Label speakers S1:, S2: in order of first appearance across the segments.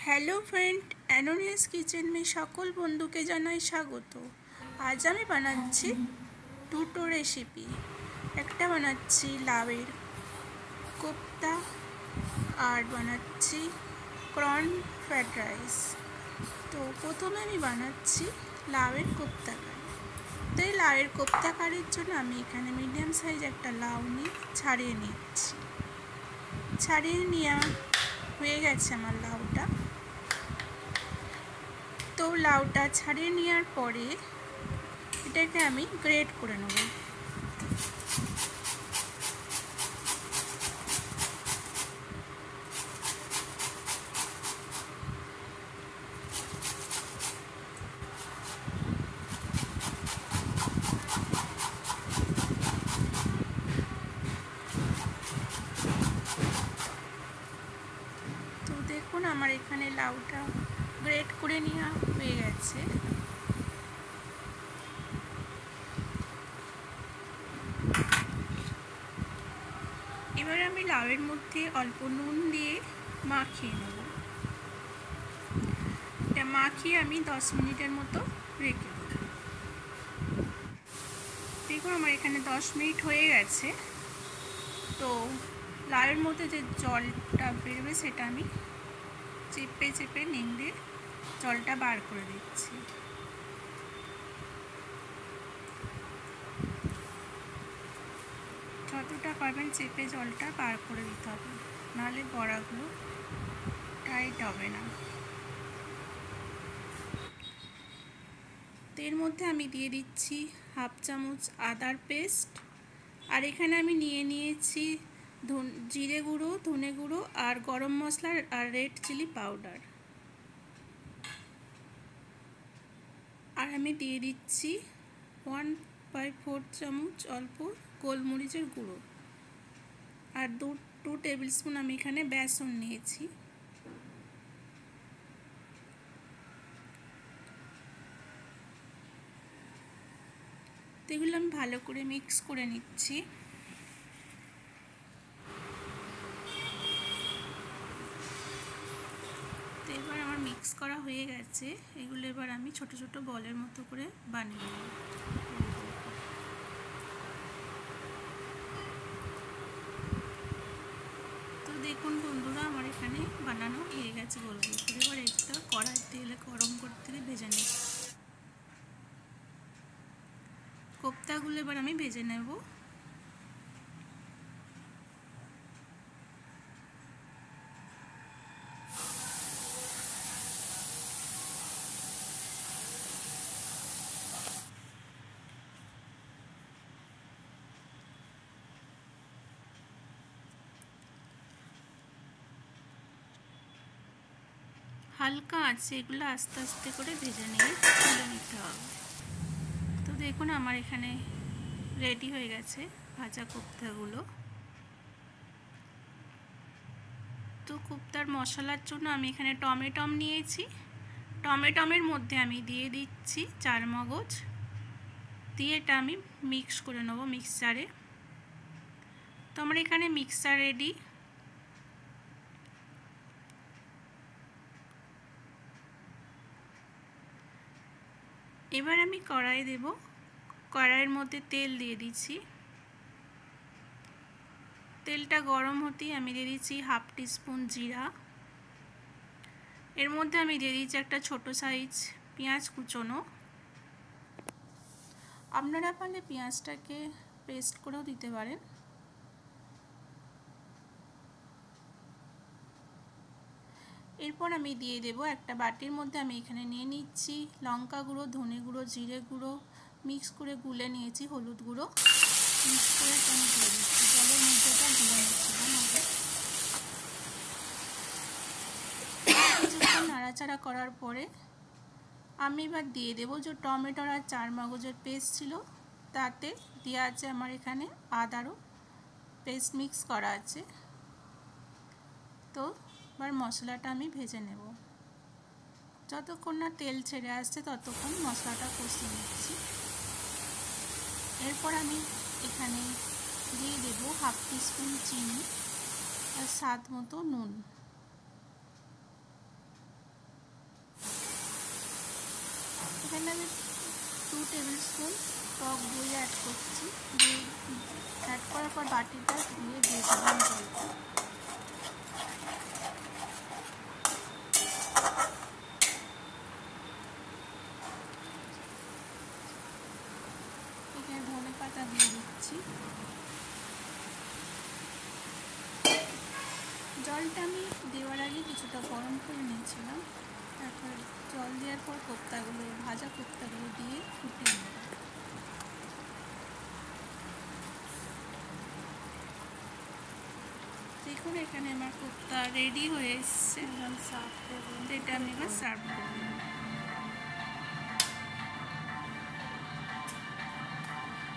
S1: Hello friend, एनोनियस kitchen में सकल बंधुके जानाई स्वागत। आज आमी बानाচ্ছি দুটো রেসিপি। একটা বানাচ্ছি লাউয়ের কোপ্তা আর বানাচ্ছি কর্ন ফ্রাইড রাইস। তো প্রথমে আমি বানাচ্ছি লাউয়ের কোপ্তা কারি। তো এই লাউয়ের কোপ্তা কারির জন্য আমি এখানে মিডিয়াম সাইজ একটা লাউ নিয়ে ছাড়িয়ে নিচ্ছি। ছাড়িয়ে নেওয়া হয়ে গেছে আমার লাউটা। তো লাউটা ছাড়িয়ে নেওয়ার পরে এটাকে আমি গ্রেট করে নেব। তো দেখুন আমার এখানে লাউটা গ্রেট করে নেওয়া হয়ে গেছে। এবার আমি লাউয়ের মধ্যে অল্প নুন দিয়ে মাখিয়ে নেব। এটা মাখিয়ে আমি 10 মিনিটের মতো রেখে দেব। দেখুন আমার এখানে 10 মিনিট হয়ে গেছে। তো লাউয়ের মধ্যে যে জলটা বেরোবে সেটা আমি চেপে চেপে নিংড়ে জলটা বার করে দিচ্ছি। যতটা পারবেন চেপে জলটা বার করে দিতে হবে, নাহলে বড়াগুলো টাইট হবে না। এর মধ্যে আমি দিয়ে দিচ্ছি হাফ চামচ আদার পেস্ট, আর এখানে আমি নিয়ে নিয়েছি জিরে গুঁড়ো, ধনে গুঁড়ো আর গরম মশলা আর রেড চিলি পাউডার। আর আমি দিয়ে দিচ্ছি 1/4 চামচ অল্প গোলমরিচের গুঁড়ো, আর 2 টেবিল স্পুন আমি এখানে বেসন নিয়েছি। এগুলো আমি ভালো করে মিক্স করে নিচ্ছি। তো এবার আমার মিক্স করা হয়ে গেছে। এগুলো এবার আমি ছোট ছোট বলের মতো করে বানিয়ে নেব। তো দেখুন বন্ধুরা, আমার এখানে বানানো হয়ে গেছে গোল গোল করে। এবার একটা কড়াই তেলে গরম করতে ভেজে নেব। কোপ্তাগুলো এবার আমি ভেজে নেব। হালকা আছে, এগুলো আস্তে আস্তে করে ভেজে নিয়ে তুলে নিতে হবে। তো দেখুন আমার এখানে রেডি হয়ে গেছে ভাজা কোপ্তাগুলো। তো কোপ্তার মশলার জন্য আমি এখানে টমেটম নিয়েছি। টমেটমের মধ্যে আমি দিয়ে দিচ্ছি চারমগজ, দিয়ে এটা আমি মিক্স করে নেব মিক্সচারে। তো আমার এখানে মিক্সচার রেডি। এবার আমি কড়াই দেব। কড়াইয়ের মধ্যে তেল দিয়ে দিচ্ছি। তেলটা গরম হতেই আমি দিয়ে দিচ্ছি হাফ টিস্পুন জিরা। এর মধ্যে আমি দিয়ে দিচ্ছি একটা ছোট সাইজ পেঁয়াজ কুচোনো। আপনারা পারলে পেঁয়াজটাকে পেস্ট করেও দিতে পারেন। এরপর আমি দিয়ে দেব একটা বাটির মধ্যে আমি এখানে নিয়ে নিচ্ছি লঙ্কা গুঁড়ো, ধনে গুঁড়ো, জিরে গুঁড়ো মিক্স করে গুলে নিয়েছি, হলুদ গুঁড়ো মিক্স করে আমি দিয়ে দিচ্ছি। জলের মধ্যে এটা গুলে নিচ্ছিলাম আগে। কিছুক্ষণ নাড়াচাড়া করার পরে আমি এবার দিয়ে দেবো যে টমেটোর আর চারমগজের পেস্ট ছিল, তাতে দেওয়া আছে আমার এখানে আদারও পেস্ট মিক্স করা আছে। তো এবার মশলাটা আমি ভেজে নেব। যতক্ষণ না তেল ছেড়ে আসছে ততক্ষণ মশলাটা কষিয়ে নিচ্ছি। এরপর আমি এখানে দিয়ে দেব হাফ টিস্পুন চিনি আর স্বাদ মতো নুন। এখানে আমি 2 টেবিল স্পুন টক দই অ্যাড করছি। দই অ্যাড করার পর বাটিটা দিয়ে দিলাম জলটা। এখানে ধনে পাতা দিয়ে দিচ্ছি। জলটা আমি দেওয়ার আগে কিছুটা গরম করে নিয়েছিলাম। তারপর জল দেওয়ার পর কোপ্তাগুলো, ভাজা কোপ্তাগুলো দিয়ে ফুটিয়ে নেব। দেখুন এখানে আমার কোপ্তা রেডি হয়ে এসছে। এটা আমি এবার সার্ভ করব।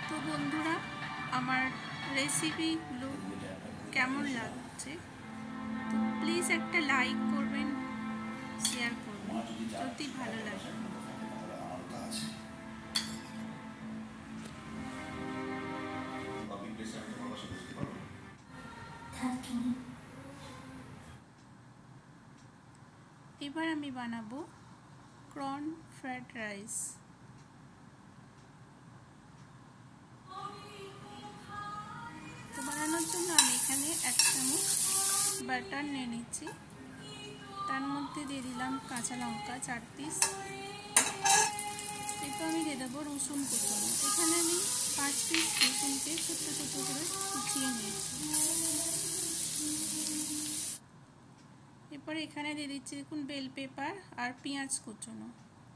S1: তো বন্ধুরা, আমার রেসিপিগুলো কেমন লাগছে তো প্লিজ একটা লাইক করবেন, শেয়ার করবেন যদি ভালো লাগে। এবার আমি বানাবো কর্ন ফ্রাইড রাইস। তো বানানোর জন্য আমি এখানে 1 চামচ বাটার নিয়ে নিচ্ছি। তার মধ্যে দিয়ে দিলাম কাঁচা লঙ্কা 4 পিস। এরপর আমি দিয়ে দেবো রসুন কুচনো। এখানে আমি 5 পিস রসুনকে ছোট্ট ছোট করে কুচিয়ে নিয়েছি। এরপরে এখানে দিয়ে দিচ্ছি দেখুন বেল পেপার আর পেঁয়াজ কুচনো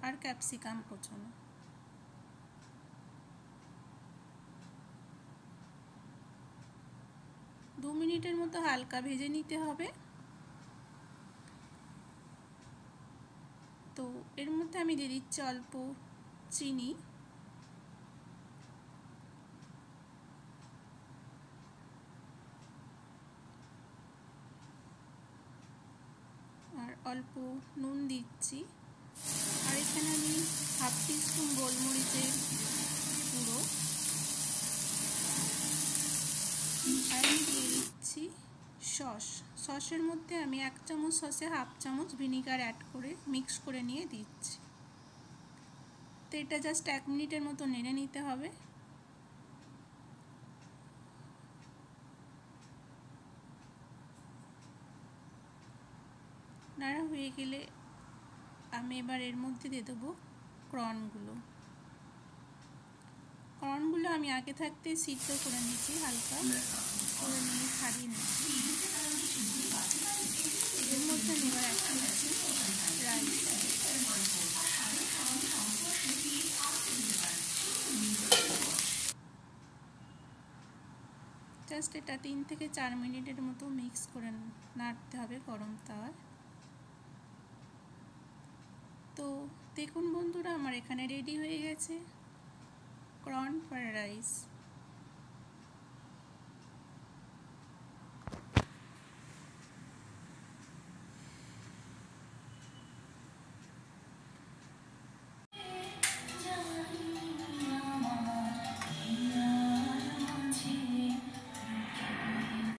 S1: আর ক্যাপসিকাম কুচনো। দু মিনিটের মতো হালকা ভেজে নিতে হবে। তো এর মধ্যে আমি দিয়ে দিচ্ছি অল্প চিনি, আর অল্প নুন দিচ্ছি। আর এখানে আমি হাফ টিস্পুন গোলমরিচের গুঁড়ো, আর আমি দিয়ে দিচ্ছি সসের মধ্যে আমি 1 চামচ সসে হাফ চামচ ভিনিগার অ্যাড করে মিক্স করে নিয়ে দিচ্ছি। তো এটা জাস্ট 1 মিনিটের মতো নেড়ে নিতে হবে। নাড়া হয়ে গেলে আমি এবার এর মধ্যে দিয়ে দেবো কর্নগুলো। আমি আগে থাকতে সিদ্ধ করে নিয়েছি, হালকা করে নিয়ে ছাড়িয়ে নিয়েছি। এর মধ্যে আমি এবার অ্যাড করছি রাইস। জাস্ট এটা 3 থেকে 4 মিনিটের মতো মিক্স করে নাড়তে হবে গরম তাওয়ায়। তো দেখুন বন্ধুরা, আমার এখানে রেডি হয়ে গেছে কর্ন ফ্রাইড রাইস।